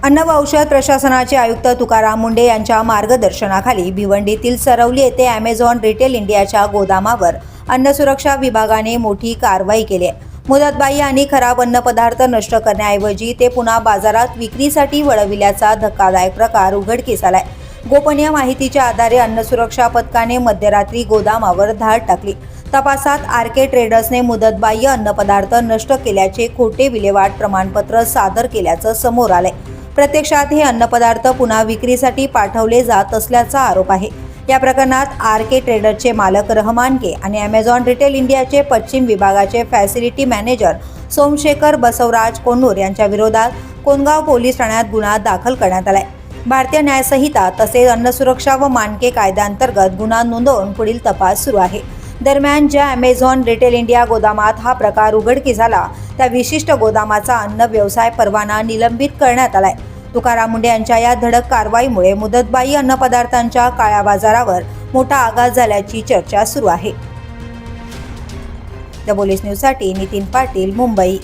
अन्न व औषध प्रशासनाचे आयुक्त तुकाराम मुंढे यांच्या मार्गदर्शनाखाली भिवंडीतील सरवली येथे ॲमेझॉन रिटेल इंडियाच्या गोदामावर अन्न सुरक्षा विभागाने मोठी कारवाई केली आहे। मुदतबाह्य आणि खराब अन्नपदार्थ नष्ट करण्याऐवजी ते पुन्हा बाजारात विक्रीसाठी वळविल्याचा धक्कादायक प्रकार उघडकीस आलाय। गोपनीय माहितीच्या आधारे अन्न सुरक्षा पथकाने मध्यरात्री गोदामावर धाड टाकली। तपासात आरके ट्रेडर्सने मुदतबाह्य अन्नपदार्थ नष्ट केल्याचे खोटे विल्हेवाट प्रमाणपत्र सादर केल्याचं समोर आलंय। प्रत्यक्षात हे अन्नपदार्थ पुन्हा विक्रीसाठी पाठवले जात असल्याचा आरोप आहे। या प्रकरणात आरके ट्रेडर्सचे मालक रहमान के आणि ॲमेझॉन रिटेल इंडियाचे पश्चिम विभागाचे फॅसिलिटी मॅनेजर सोमशेखर बसवराज कोण्णूर यांच्या विरोधात कोनगाव पोलीस ठाण्यात गुन्हा दाखल करण्यात आलाय। भारतीय न्याय संहिता तसेच अन्न सुरक्षा व मानके कायद्याअंतर्गत गुन्हा नोंदवून पुढील तपास सुरू आहे। दरम्यान ज्या ॲमेझॉन रिटेल इंडिया गोदामात हा प्रकार उघडकीस आला त्या विशिष्ट गोदामाचा अन्न व्यवसाय परवाना निलंबित करण्यात आलाय। तुकाराम मुंढे यांच्या या धडक कारवाईमुळे मुदतबाह्य अन्नपदार्थांच्या काळ्या बाजारावर मोठा आघात झाल्याची चर्चा सुरू आहे। द पोलीस न्यूजसाठी नितीन पाटील, मुंबई।